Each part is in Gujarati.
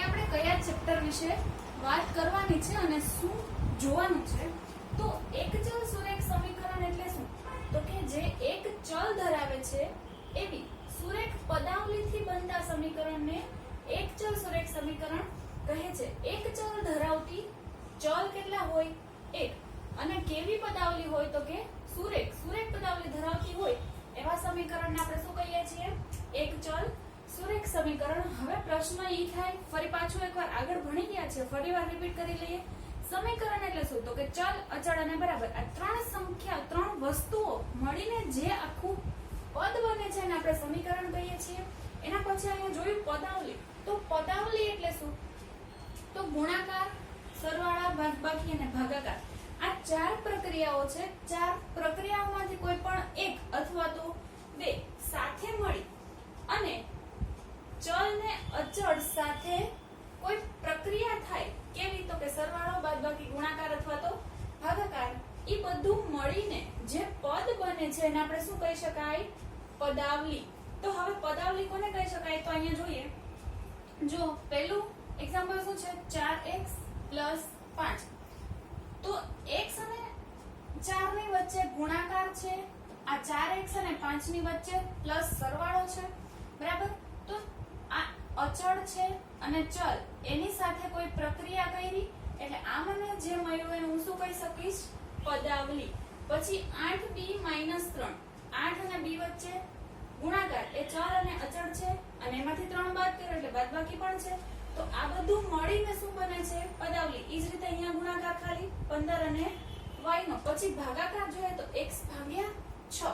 આપણે કયા ચેપ્ટર વિશે વાત કરવાની છે અને શું જોવાનું છે તો એક ચલ સુરેખ સમીકરણ એટલે શું તો કે જે એક ચલ ધરાવે છે એવી સુરેખ પદાવલીથી બનતા સમીકરણને એક ચલ સુરેખ સમીકરણ કહે છે। એક ચલ ધરાવતી ચલ કેટલા હોય એક અને કેવી પદાવલી હોય તો કે સુરેખ પદાવલી ધરાવતી હોય એવા સમીકરણને આપણે શું કહીએ છીએ એક ચલ સુરેખ સમીકરણ। હવે પ્રશ્ન ઈ થાય ફરી પાછું એકવાર આગળ ભણી ગયા છે ફરીવાર રિપીટ કરી લઈએ। સમીકરણ એટલે શું તો કે ચલ અચળ અને બરાબર આ ત્રણ સંખ્યા ત્રણ વસ્તુઓ મળીને જે આખું પદ બને છે એને આપણે સમીકરણ કહીએ છીએ। એના પછી અહીંયા જોયું પદાવલી તો પદાવલી એટલે શું તો ગુણાકાર સરવાળા બાદબાકી અને ભાગાકાર આ ચાર પ્રક્રિયાઓ છે। ચાર પ્રક્રિયાઓમાંથી કોઈ પણ એક અથવા તો બે સાથે મળી અને ચલ ને અચળ સાથે કોઈ પ્રક્રિયા થાય કેવી તો કે સરવાળો બાદબાકી ગુણાકાર અથવા તો ભાગાકાર ઈ બધું મળીને જે પદ બને છે એને આપણે શું કહી શકાય પદાવલી। તો હવે પદાવલી કોને કહી શકાય તો અહીંયા જોઈએ જો પહેલું એક્ઝામ્પલ શું છે 4x + 5 તો x અને 4 ની વચ્ચે ગુણાકાર છે આ 4x અને 5 ની વચ્ચે પ્લસ સરવાળો છે બરાબર। તો આ અચળ છે અને ચલ એની સાથે કોઈ પ્રક્રિયા કરી એટલે આ મને જે મળ્યું એને હું શું કહી શકીશ પદાવલી। પછી 8b - 3 8 અને b વચ્ચે ગુણાકાર એ ચલ અને અચળ છે અને એમાંથી 3 બાદ કર્યો એટલે બાદબાકી પણ છે તો આ બધું મળીને શું બને છે પદાવલી। ઈ જ રીતે અહીંયા ગુણાકાર ખાલી 15 અને y નો પછી ભાગાકાર જોઈએ તો x / 6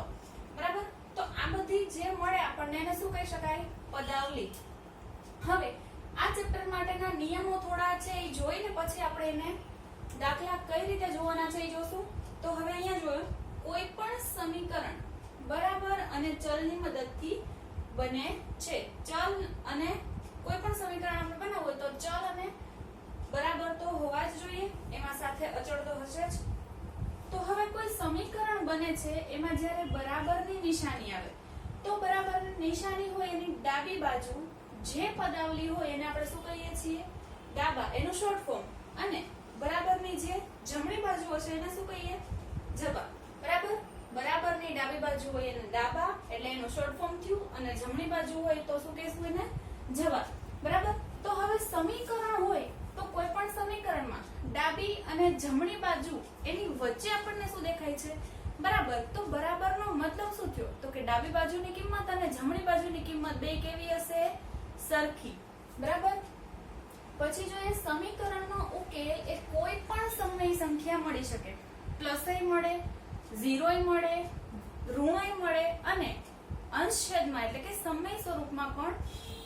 બરાબર। તો આ બધી જે મળે આપણને એને શું કહી શકાય પદાવલી। હવે આ ચેપ્ટર માટેના નિયમો થોડા છે એ જોઈને પછી આપણે એને દાખલા કઈ રીતે જોવાના છે એ જોશું। તો હવે અહીંયા જોયો કોઈ પણ સમીકરણ બરાબર અને ચલની મદદથી બને છે। ચલ અને કોઈ પણ સમીકરણ આપણે બનાવવું હોય તો ચલ અને બરાબર તો હોવા જ જોઈએ એમાં સાથે અચળ તો હશે જ। તો હવે કોઈ સમીકરણ બને છે એમાં જ્યારે બરાબરની નિશાની આવે તો બરાબરની નિશાની હોય એની ડાબી બાજુ જે પદાવલી હોય એને આપણે શું કહીએ છીએ ડાબા એનું શોર્ટ ફોર્મ અને બરાબરની જે જમણી બાજુ હશે એને શું કહીએ જબા બરાબર। બરાબરની ડાબી બાજુ હોય એને ડાબા એટલે એનું શોર્ટ ફોર્મ થયું અને જમણી બાજુ હોય તો શું કહેશું એને જવા બરાબર। તો હવે સમીકરણ હોય તો કોઈ પણ સમીકરણમાં ડાબી અને જમણી બાજુ એની વચ્ચે આપણને શું દેખાય છે બરાબર। તો બરાબરનો મતલબ શું થયો તો કે ડાબી બાજુની કિંમત અને જમણી બાજુની કિંમત બે કેવી હશે સરખી બરાબર। પછી જો એ સમીકરણનો ઉકેલ એ કોઈ પણ સમય સંખ્યા મળી શકે પ્લસય મળે ઝીરોય મળે ઋણય મળે અને અંશછેદમાં એટલે કે સમય સ્વરૂપમાં પણ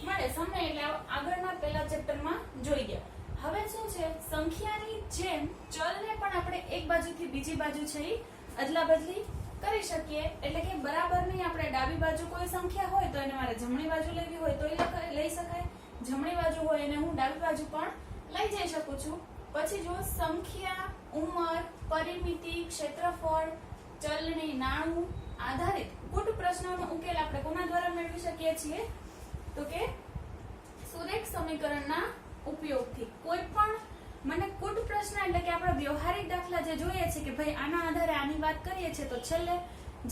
મળે। સમય એટલે આગળના પહેલા ચેપ્ટરમાં જોઈ ગયા। હવે શું છે સંખ્યાની જેમ ચલને પણ આપણે એક બાજુથી બીજી બાજુ છે અદલા બદલી કરી શકીએ એટલે કે બરાબરની આપણે ડાબી બાજુ કોઈ સંખ્યા હોય તો એને મારે જમણી બાજુ લેવી હોય તો લઈ શકાય જમણી બાજુ હોય એને હું ડાબી બાજુ પણ લઈ જઈ શકું છું। પછી જો સંખ્યા ઉંમર પરિમિતિ ક્ષેત્રફળ ચલની નાણું આધારિત કુટ પ્રશ્નોનો ઉકેલ આપણે કોના દ્વારા મેળવી શકીએ છીએ તો કે સુરેખ સમીકરણના ઉપયોગથી। કોઈ પણ મને કુટ પ્રશ્ન એટલે કે આપણે વ્યવહારિક દાખલા જે જોઈએ છે કે ભાઈ આના આધારે આની વાત કરીએ છીએ તો છેલ્લે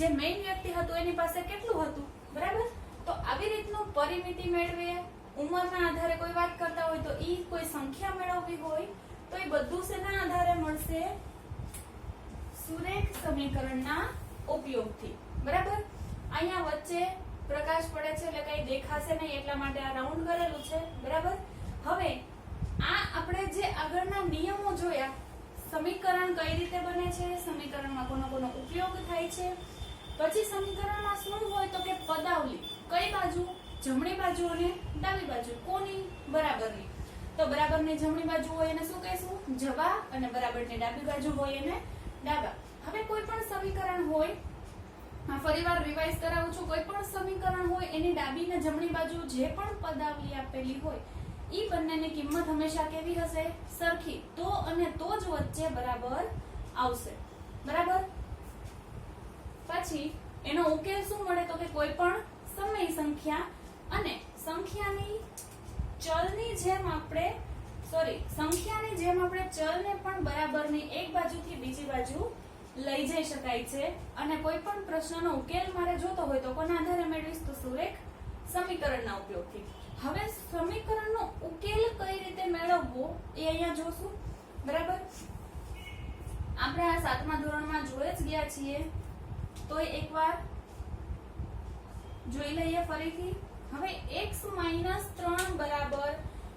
જે મેઇન વ્યક્તિ હતું એની પાસે કેટલું હતું બરાબર। તો આવી રીતનું પરિમિતિ મેળવીએ ઉંમરના આધારે કોઈ વાત કરતા હોય તો ઈ કોઈ સંખ્યા મેળવવી હોય તો એ બધું શેના આધારે મળશે સુરેખ સમીકરણના ઉપયોગથી બરાબર। અહીંયા વચ્ચે પ્રકાશ પડે છે એટલે કઈ દેખાશે નહીં એટલા માટે આ રાઉન્ડ કરેલું છે બરાબર। હવે આ આપણે જે આગળના નિયમો જોયા સમીકરણ કઈ રીતે બને છે સમીકરણમાં કોનો ઉપયોગ થાય છે પછી સમીકરણમાં શું હોય તો કે પદાવલી કઈ બાજુ જમણી બાજુ અને ડાબી બાજુ કોની બરાબરની। તો બરાબરની જમણી બાજુ હોય એને શું કહીશું જવા અને બરાબરની ડાબી બાજુ હોય એને ડાબા। હવે કોઈ પણ સમીકરણ હોય ફરીવાર રિવાઇઝ કરાવું છું કોઈ પણ સમીકરણ હોય એની ડાબી અને જમણી બાજુ જે પણ પદાવલી આપેલી હોય ઈ બંનેની કિંમત હંમેશા કેવી હશે સરખી તો અને તો જ વચ્ચે બરાબર આવશે બરાબર। પછી એનો ઉકેલ શું મળે તો કે કોઈ પણ સમય સંખ્યા અને સંખ્યાની ચલની જેમ આપણે સંખ્યાની જેમ આપણે ચલને પણ બરાબરની એક બાજુથી બીજી બાજુ લઈ જઈ શકાય છે અને કોઈ પણ પ્રશ્નનો ઉકેલ મારે જોતો હોય તો કોના આધારે મેળવીશ તો સુરેખ સમીકરણના ઉપયોગથી. હવે સમીકરણનો ઉકેલ કઈ રીતે મેળવવો એ અહીંયા જોશું. બરાબર, આપણે આ 7મા ધોરણમાં જોઈ જ ગયા છીએ, તો એકવાર જોઈ લઈએ ફરીથી. હવે x - 3 બરાબર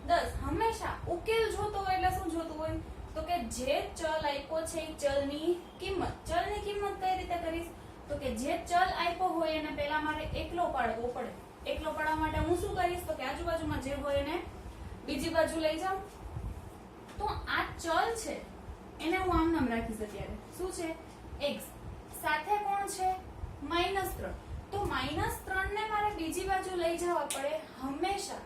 10. હંમેશા ઉકેલ જોતો હોય એટલે શું જોતું હોય તો કે જે ચલ આપ્યો છે એ ચલની કિંમત કઈ રીતે કરીશ તો કે જે ચલ આપ્યો હોય એને પહેલા મારે એકલો પાડવો પડે. એકલો પાડવા માટે હું શું કરીશ તો કે આજુબાજુમાં જે હોય એને બીજી બાજુ લઈ જાઉં. તો આ ચલ છે એને હું આમ નામ રાખીશ. અત્યારે શું છે x, સાથે કોણ છે -3. તો -3 ને મારે બીજી બાજુ લઈ જવા પડે. હંમેશા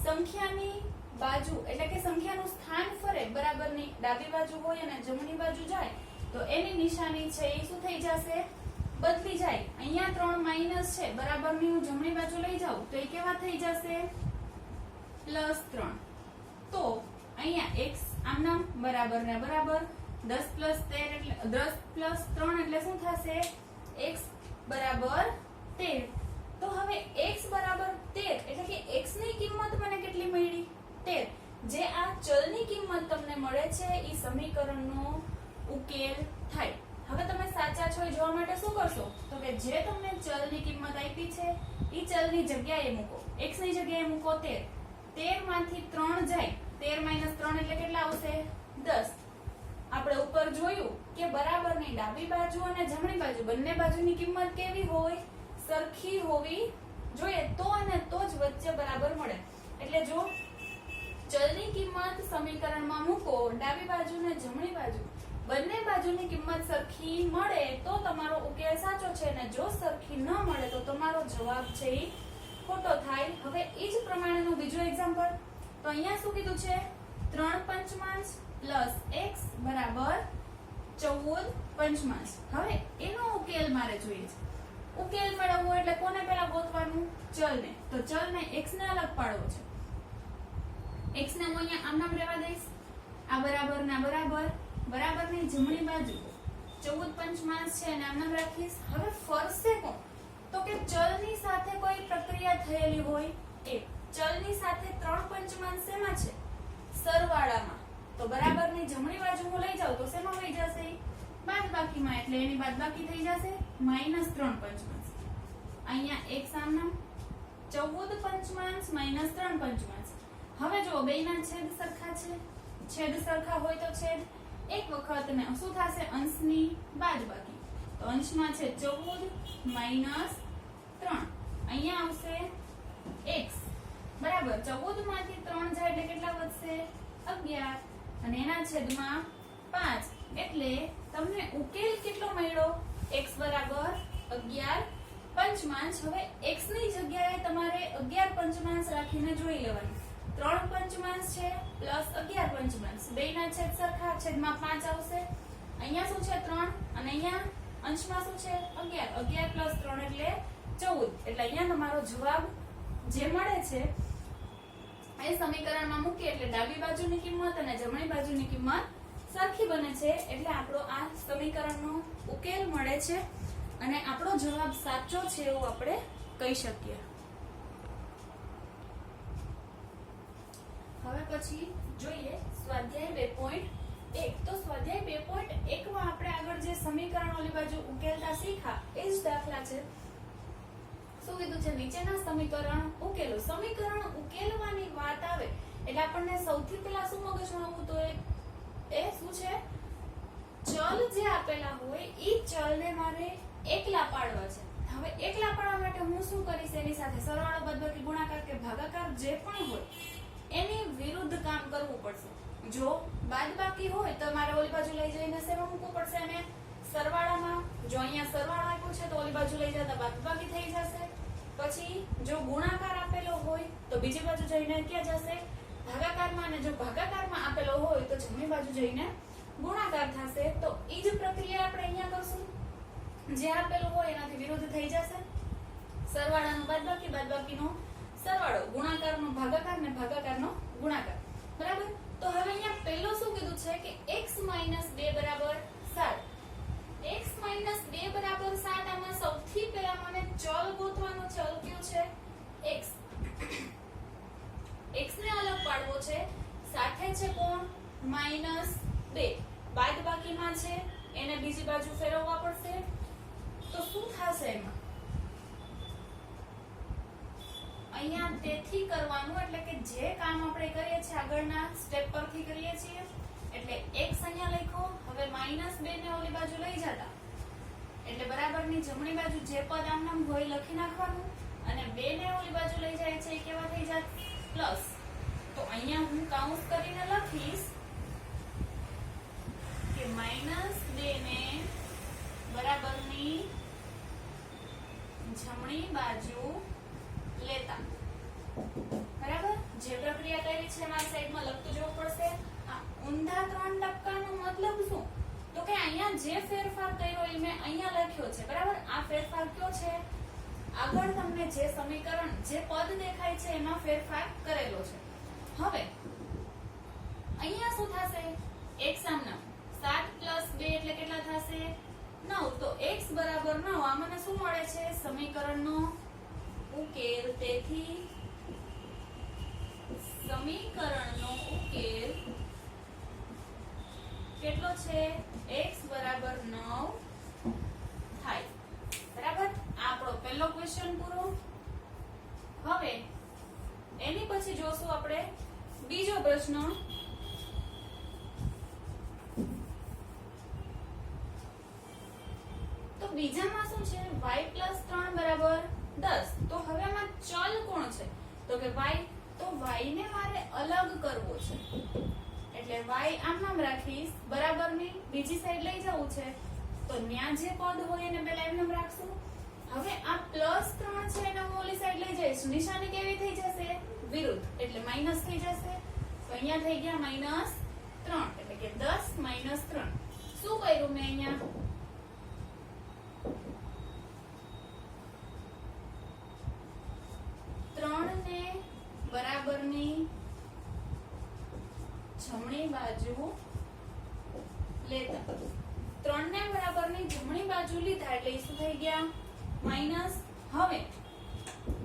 સંખ્યાની બાજુ એટલે કે સંખ્યાનું સ્થાન ફરે બરાબરની ડાબી બાજુ હોય અને જમણી બાજુ જાય તો એની નિશાની છે એ શું થઈ જશે બદલી જાય. અહીંયા 3 માઈનસ છે બરાબરની હું જમણી બાજુ લઈ જાઉં તો એ કેવા થઈ જશે +3. તો અહીંયા x આમનામ બરાબર ને બરાબર 10 + 13 એટલે 10 + 3 એટલે શું થશે x બરાબર 13. તો હવે x બરાબર 13 એટલે કે x ની કિંમત મને કેટલી મળી 13. જે આ ચલની કિંમત તમને મળે છે એ સમીકરણનો ઉકેલ થાય. હવે તમે સાચા છો એ જોવા માટે શું કરશો તો કે જે તમને ચલની કિંમત આપી છે એ ચલની જગ્યાએ મૂકો. x ની જગ્યાએ મૂકો 13. 13 માંથી 3 જાય 13 - 3 એટલે કેટલા આવશે 10. આપણે ઉપર જોયું કે બરાબરની ડાબી બાજુ અને જમણી બાજુ બંને બાજુની કિંમત કેવી હોય સરખી હોવી જોઈએ તો અને તો જ વચ્ચે બરાબર મળે. એટલે જો ચલની કિંમત સમીકરણમાં મૂકો ડાબી બાજુ અને જમણી બાજુ બંને બાજુની કિંમત સરખી મળે તો તમારો ઉકેલ સાચો છે અને જો સરખી ન મળે તો તમારો જવાબ છે એ ખોટો થાય. હવે એ જ પ્રમાણેનું બીજું એક્ઝામ્પલ. તો અહીંયા શું કીધું છે 3 પંચમાંશ + x બરાબર 14 પંચમાંશ. હવે એનો ઉકેલ મારે જોઈએ છે. ઉકેલ મેળવવો એટલે કોને પહેલા ગોતવાનું ચલને. તો ચલને x ને અલગ પાડવો છે. x ને હું અહીંયા આમ નામ લેવા દઈશ. આ બરાબર ના બરાબર બરાબરની જમણી બાજુ 14 પંચમાંશ છે અને આમ નામ રાખીશ. હવે ફરશે કોણ તો કે ચલની સાથે કોઈ પ્રક્રિયા થયેલી હોય એ. ચલની સાથે 3 પંચમાંશ શેમાં છે સરવાળામાં. તો બરાબરની જમણી બાજુ હું લઈ જાઉં તો શેમાં વહી જશે બાદબાકીમાં. એટલે એની બાદબાકી થઈ જશે -3 પંચમાંશ. અહીંયા x આમ નામ 14 પંચમાંશ -3 પંચમાંશ. હવે જો બેયના છેદ સરખા છે. છેદ સરખા હોય તો છેદ એક વખત ને શું થશે અંશની બાદબાકી. તો અંશમાં છે 14 - 3. અહીંયા આવશે x બરાબર 14 માંથી 3 જાય એટલે કેટલા વધશે 11 અને એના છેદમાં 5. એટલે તમને ઉકેલ કેટલો મળ્યો x બરાબર 11 પંચમાંશ. હવે x ની જગ્યાએ તમારે 11 પંચમાંશ રાખીને જોઈ લેવાનું. 3 પંચમાંશ છે +11 પંચમાંશ બેયના છેદ સરખા છેદમાં 5 આવશે. અહીંયા શું છે 3 અને અહીંયા અંશમાં શું છે 11. 11 + 3 એટલે 14. એટલે અહીંયા તમારો જવાબ જે મળે છે એ સમીકરણમાં મૂકીએ એટલે ડાબી બાજુની કિંમત અને જમણી બાજુની કિંમત સરખી બને છે. એટલે આપણો આ સમીકરણનો ઉકેલ મળે છે અને આપણો જવાબ સાચો છે એવું આપણે કહી શકીએ. હવે પછી જોઈએ સ્વાધ્યાય 2.1. તો સ્વાધ્યાય 2.1 માં આપણે આગળ જે સમીકરણ ઓલી બાજુ ઉકેલતા શીખા એ જ દાખલા છે. શું કીધું છે નીચેના સમીકરણ ઉકેલો. સમીકરણ ઉકેલવાની વાત આવે એટલે આપણને સૌથી પહેલા શું મગજમાં આવવું તો એ શું છે ચલ જે આપેલા હોય ઈ ચલને મારે એકલા પાડવા છે. હવે એકલા પાડવા માટે હું શું કરીશ એની સાથે સરવાળો બાદબાકી ગુણાકાર કે ભાગાકાર જે પણ હોય એની વિરુદ્ધ કામ કરવું પડશે. જો બાદબાકી હોય તો મારે ઓલી બાજુ લઈ જઈને શેમાં મૂકવું પડશે અને સરવાળામાં. જો અહીંયા સરવાળો આપ્યો છે તો ઓલી બાજુ લઈ જતા બાદબાકી થઈ જશે. પછી જો ગુણાકાર આપેલો હોય તો બીજી બાજુ જઈને ક્યાં જશે ભાગાકારમાં. અને જો ભાગાકારમાં આપેલો હોય તો જમણી બાજુ જઈને ગુણાકાર થશે. તો એ જ પ્રક્રિયા આપણે અહીંયા કરશું. જે આપેલું હોય એનાથી વિરુદ્ધ થઈ જશે. સરવાળાનો બાદબાકી બાદબાકીનો સરવાળો ગુણાકારનો ભાગાકાર ને ભાગાકારનો સાથે છે કોણ -2 બાદબાકીમાં છે એને બીજી બાજુ ફેરવવા પડશે તો શું થશે એમાં અહીંયા તેથી કરવાનું એટલે કે જે કામ આપણે કરીએ છીએ આગળના સ્ટેપ પરથી કરીએ છીએ એટલે x અહીંયા લખ્યો હવે -2 ને ઓલી બાજુ લઈ જતા એટલે બરાબરની જમણી બાજુ જે પદ આમ નામ હોય લખી નાખવાનું અને 2 ને ઓલી બાજુ લઈ જાય છે એ કેવા થઈ જાત પ્લસ તો અહીંયા હું કાઉન્સ કરીને લખીશ કે -2 ને બરાબરની જમણી બાજુ લેતા બરાબર જે પ્રક્રિયા કરી છે મારી સાઈડમાં લખતું જવું પડશે આ ઊંધા 3 ટપકાનો મતલબ શું તો કે અહીંયા જે ફેરફાર કર્યો એ મેં અહીંયા લખ્યો છે બરાબર આ ફેરફાર કયો છે આગળ તમને જે સમીકરણ જે પદ દેખાય છે એમાં ફેરફાર કરેલો છે હવે અહીંયા શું થશે x આમના 7 2 એટલે કેટલા થશે 9 તો x બરાબર 9 આ મને શું મળે છે સમીકરણનો ઉકેલ તેથી સમીકરણનો ઉકેલ કેટલો છે x બરાબર 9 થાય બરાબર આપણો પહેલો ક્વેશ્ચન પૂરો હવે એની પછી જોશું આપણે બીજો પ્રશ્ન તો બીજામાં શું છે y + 3 બરાબર 10 તો હવે આમાં ચલ કોણ છે તો કે y તો y ને મારે અલગ કરવો છે એટલે y આમ નામ રાખીશ બરાબરની બીજી સાઈડ લઈ જવું છે તો ન્યા જે પદ હોય એને પહેલા એમ નામ રાખશું હવે આ +3 છે એને હું ઓલી સાઈડ લઈ જઈશ નિશાની કેવી થઈ જશે વિરુદ્ધ એટલે માઈનસ થઈ જશે તો અહીંયા થઈ ગયા -3 એટલે કે 10 - 3 શું કર્યું મેં અહીંયા 3 ને બરાબરની જમણી બાજુ લેતા 3 ને બરાબરની જમણી બાજુ લીધા એટલે શું થઈ ગયા માઈનસ હવે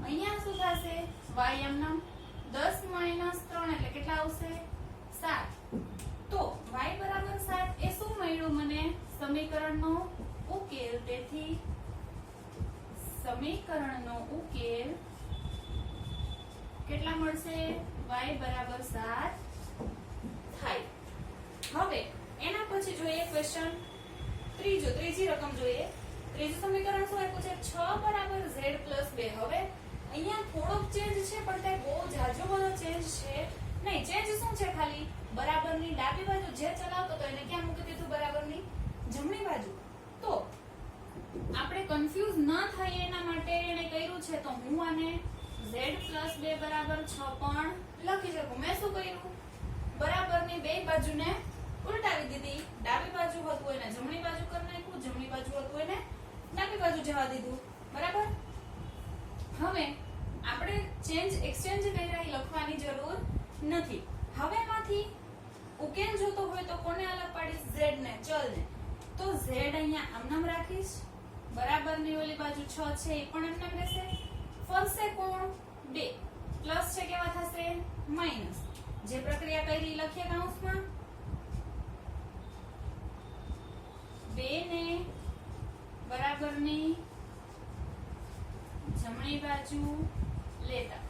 અહીંયા શું થશે y એમના 10 - 3 એટલે કેટલા આવશે 7 તો y બરાબર 7 એ શું મળ્યું મને સમીકરણનો ઉકેલ તેથી સમીકરણનો ઉકેલ કેટલા મળશે y બરાબર 7 થાય હવે એના પછી જોઈએ ક્વેશ્ચન ત્રીજી રકમ જોઈએ ત્રીજું સમીકરણ શું આપ્યું છે 6 બરાબર z + 2 હવે અહીંયા થોડોક ચેન્જ છે પણ તે બહુ જાજો બધો ચેન્જ છે નહીં ચેન્જ શું છે ખાલી બરાબરની ડાબી બાજુ જે ચલાવતો તો એને ક્યાં મૂકી દીધું બરાબરની જમણી બાજુ તો આપણે કન્ફ્યુઝ ન થાય એના માટે એને કર્યું છે તો હું આને z + 2 બરાબર 6 પણ લખી શકું મેં શું કર્યું બરાબરની બે બાજુને ઉલટાવી દીધી ડાબી બાજુ હતું એને જમણી બાજુ કરી નાખ્યું જમણી બાજુ હતું એને ડાબી બાજુ જવા દીધું બરાબર હવે આપણે એક્સચેન્જ કર્યા લખવાની જરૂર નથી હવે એમાંથી ઉકેલ જોતો હોય તો કોને અલગ પાડીશ z ને ચલ ને તો z અહીંયા આમનામ રાખીશ બરાબરની ઓલી બાજુ 6 છે એ પણ એમનામ રહેશે ફરશે કોણ 2 પ્લસ છે કેવા થશે માઈનસ જે પ્રક્રિયા કરી લખીએ કૌંસમાં 2 ને બરાબરની જમણી બાજુ લેતા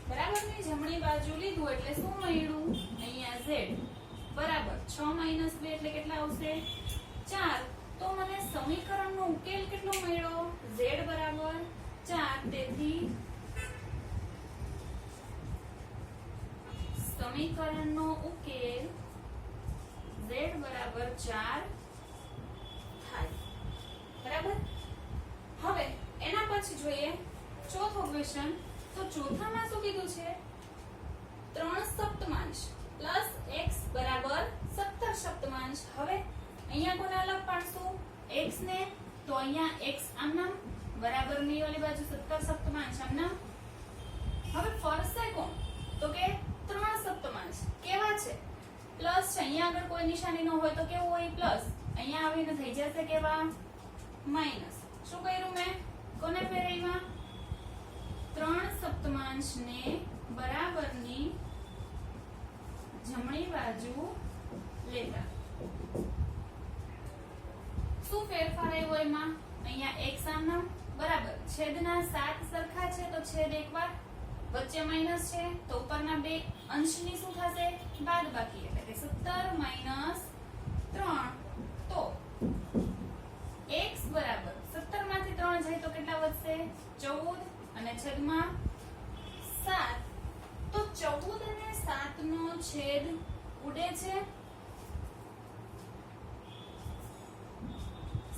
બરાબરની જમણી બાજુ લીધું એટલે શું મળ્યું અહીંયા z બરાબર 6 - 2 એટલે કેટલા આવશે 4 તો મને સમીકરણનો ઉકેલ કેટલો મળ્યો z બરાબર 4 તેથી સમીકરણનો ઉકેલ z બરાબર 4 થાય બરાબર હવે એના પછી જોઈએ ચોથો ક્વેશ્ચન તો ચોથામાં શું કીધું છે 3 સપ્તમાંશ પ્લસ x બરાબર 17 સપ્તમાંશ હવે અહીંયા કોને અલગ પાડશું x ને તો અહીંયા x આમનામ બરાબરની ઓલી બાજુ 17 સપ્તમાંશ આમનામ હવે ફરશે કોણ તો કે 3 સપ્તમાંશ કેવા છે પ્લસ છે અહીંયા આગળ કોઈ નિશાની ન હોય તો કેવું હોય પ્લસ અહીંયા આવીને થઈ જશે કેવા માઈનસ શું કર્યું મેં કોને ફેરવ્યા 3 સપ્તમાંશ ને બરાબરની જમણી બાજુ લેતા. શું ફેરફાર આવ્યો એમાં? અહીંયા એક સામના બરાબર છેદના 7 સરખા છે તો છેદ એકવાર, વચ્ચે માઈનસ છે તો ઉપરના બે અંશની શું થશે? બાદબાકી, એટલે કે 17 માઈનસ 3. તો x બરાબર 17 માંથી 3 જાય તો કેટલા વધશે? 14 અને છેદમાં 7. તો 14 અને 7 નો છેદ ઉડે છે.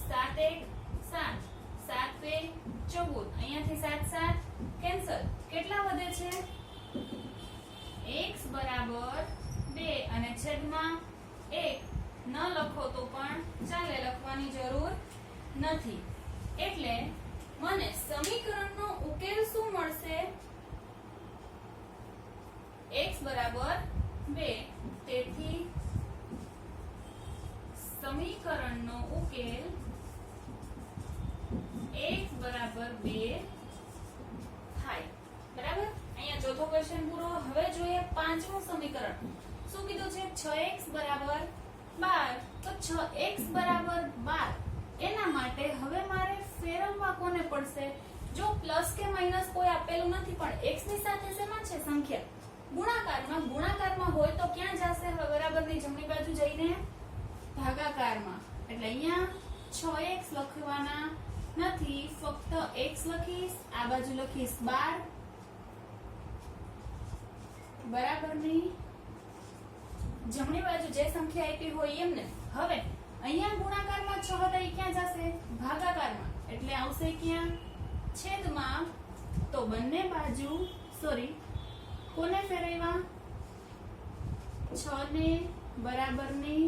7 1 7, 7 2 14, અહીંયાથી 7 7 કેન્સલ. કેટલા વધે છે? x બરાબર 2 અને છેદમાં 1. ન લખો તો પણ ચાલે, લખવાની જરૂર નથી. એટલે મને સમીકરણનો ઉકેલ શું મળશે? x બરાબર 2. તેથી સમીકરણનો ઉકેલ x બરાબર 2 થાય. બરાબર? અહીંયા ચોથો ક્વેશ્ચન પૂરો. હવે જોઈએ પાંચમું સમીકરણ. શું કીધું છે? 6x બરાબર 12. તો 6x બરાબર 12 એના માટે હવે મારે ફેરવવા કોને પડશે? જો પ્લસ કે માઈનસ કોઈ આપેલું નથી, પણ x ની સાથે શેમાં છે? સંખ્યા. ગુણાકારમાં હોય તો ક્યાં જશે? હવે બરાબરની જમણી બાજુ જઈને ભાગાકારમાં. એટલે અહીંયા 6x લખવાના નથી, ફક્ત x લખીશ, આ બાજુ લખીશ 12 બરાબરની જમણી બાજુ જે સંખ્યા આપી હોય એમને. હવે અહીંયા ગુણાકારમાં 6 હતા, એ ક્યાં જશે? ભાગાકારમાં. એટલે આવશે ક્યાં? છેદમાં. તો બંને બાજુ કોને ફેરવ્યા? 6 ને બરાબરની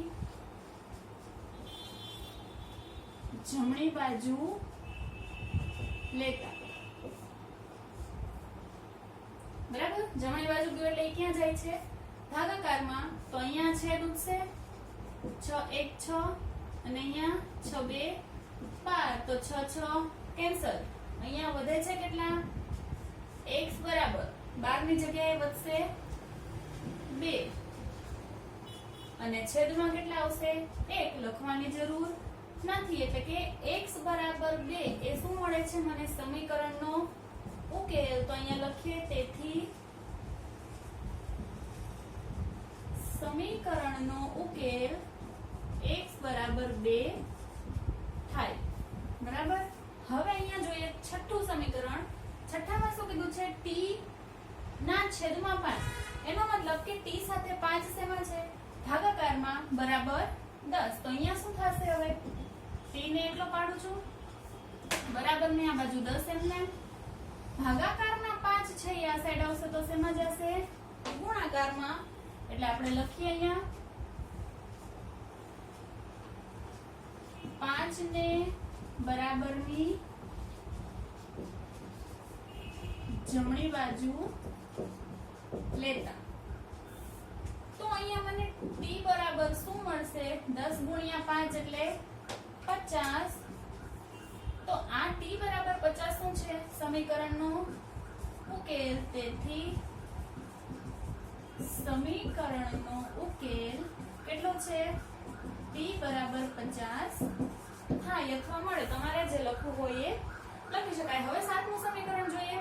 જમણી બાજુ લેતા. બરાબર? જમણી બાજુ ગયો એટલે ક્યાં જાય છે? ભાગાકારમાં. તો અહીંયા છેદ ઉઠશે, 6 1 6 અને અહીંયા 6 2 12. તો 6 6 કેન્સલ. અહીંયા વધે છે કેટલા? x બરાબર 12 ની જગ્યાએ વધશે 2 અને છેદમાં કેટલા આવશે? 1. લખવાની જરૂર નથી. એટલે કે x બરાબર 2 એ શું મળે છે મને? સમીકરણનો ઉકેલ. તો અહીંયા લખીએ, તેથી સમીકરણનો ઉકેલ x બરાબર 2 થાય. બરાબર? હવે અહીંયા જોઈએ છઠ્ઠું સમીકરણ. છઠ્ઠામાં શું કીધું છે? t ના છેદમાં 5. એનો મતલબ કે t સાથે 5 શેમાં છે? ભાગાકારમાં બરાબર 10. તો અહીંયા શું થશે? હવે t ને એટલો પાડું છું, બરાબર ને આ બાજુ 10 એમને. ભાગાકારના 5 છે એ આ સાઈડ આવશે તો શેમાં જશે? ગુણાકારમાં. એટલે આપણે લખીએ અહીંયા 5 ને બરાબરની જમણી બાજુ લેતા. તો અહીંયા મને t બરાબર શું મળશે? 10 ગુણ્યા 5 એટલે 50. તો આ t બરાબર 50 શું છે? સમીકરણનો ઉકેલ. તેથી સમીકરણનો ઉકેલ કેટલો છે? t બરાબર 50 થાય અથવા મળે. તમારે જે લખવું હોય એ લખી શકાય. હવે સાતમું સમીકરણ જોઈએ.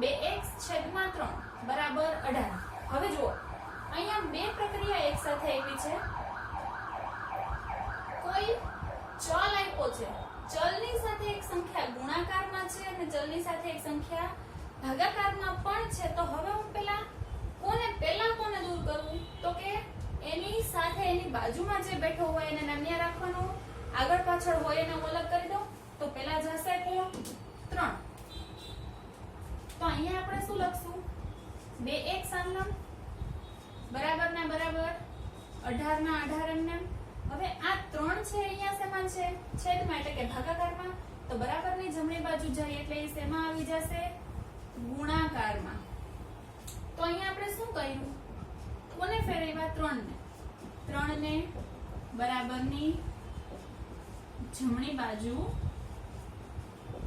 2x છેદમાં 3 બરાબર 18. હવે જુઓ, અહીંયા બે પ્રક્રિયા એક સાથે આપી છે. કોઈ ચલ આપ્યો છે, ચલની સાથે એક સંખ્યા ગુણાકારમાં છે અને ચલની સાથે એક સંખ્યા ભાગાકારમાં પણ છે. તો હવે હું પહેલા કોને દૂર કરું? તો કે એની સાથે એની બાજુમાં જે બેઠો હોય એને નામ્યા રાખવાનું, આગળ પાછળ હોય એને અલગ કરી દો. તો પહેલા જશે કોણ? 3. તો અહીંયા આપણે શું લખશું? 2x સામનામ બરાબર ના બરાબર 18 ના 18 એમને. હવે આ 3 છે અહીંયા શેમાં છે? છેદમાં, એટલે કે ભાગાકારમાં. તો બરાબરની જમણી બાજુ જાય એટલે એ શેમાં આવી જશે? ગુણાકારમાં. તો અહીંયા આપણે શું કર્યું? કોને ફેરવ્યા? 3 ને. 3 ને બરાબરની જમણી બાજુ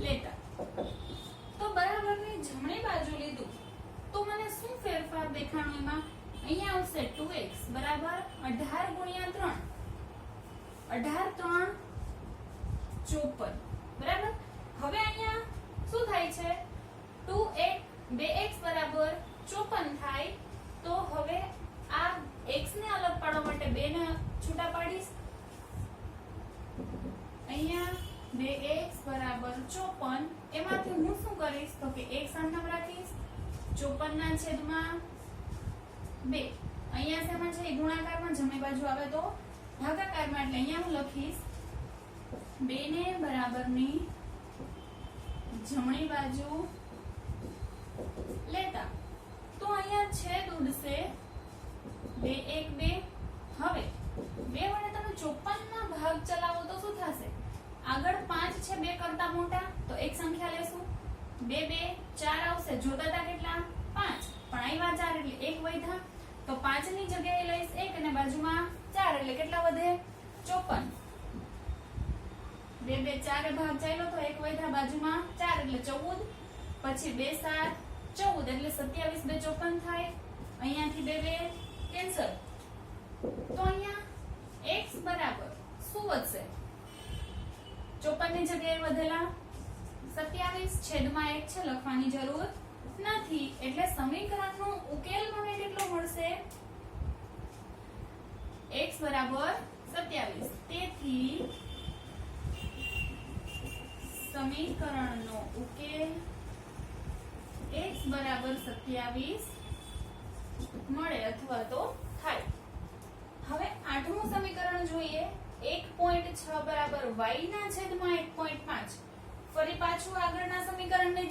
લેતા. તો બરાબરની જમણી બાજુ લીધું તો મને શું ફેરફાર દેખાણું એમાં? અહીંયા આવશે 2x બરાબર 18 ગુણ્યા 3 18 3 54 બરાબર. હવે અહીંયા શું થાય છે 2x બરાબર 54 થાય. તો હવે આ x ને અલગ પાડવા માટે 2 ને છૂટા પાડીશ. અહીંયા 2x બરાબર 54 એમાંથી હું શું કરીશ તો કે x નામ રાખીશ 54 ના છેદમાં 2. અહીંયા શેમાં છે ગુણાકારમાં જમણી બાજુ આવે તો ભાગાકારમાં એટલે અહીંયા હું લખીશ 2 ને બરાબરની જમણી બાજુ લેતા તો અહીંયા છેદ ઉડશે 2 1 2. હવે 2 વડે તમે 54 ના ભાગ ચલાવો તો શું થશે આગળ 5 છે 2 કરતા મોટા તો એક સંખ્યા લેશું 2 2 4 આવશે. જોતા હતા કેટલા 5 પણ આવ્યા 4 એટલે 1 વધ્યા તો 5 ની જગ્યાએ લઈશ 1 અને બાજુમાં 4 એટલે કેટલા વધે 54. 2 2 4 ભાગ ચાલ્યો તો 1 વધ્યા બાજુમાં 4 એટલે 14. પછી 2 7 14 એટલે 27 2 54 થાય. અહીંયાથી 2 2 કેન્સલ. તો અહીંયા x બરાબર શું વધશે 54 ની જગ્યાએ વધેલા 27 છેદમાં 1 છે લખવાની જરૂર નથી. એટલે સમીકરણનો ઉકેલ મને કેટલો મળશે x બરાબર 27. તેથી સમીકરણનો ઉકેલ x બરાબર 27 મળે અથવા તો થાય. હવે 8મું સમીકરણ જોઈએ 1.6 બરાબર y ના છેદમાં 1.5. ફરી પાછું આગળના સમીકરણને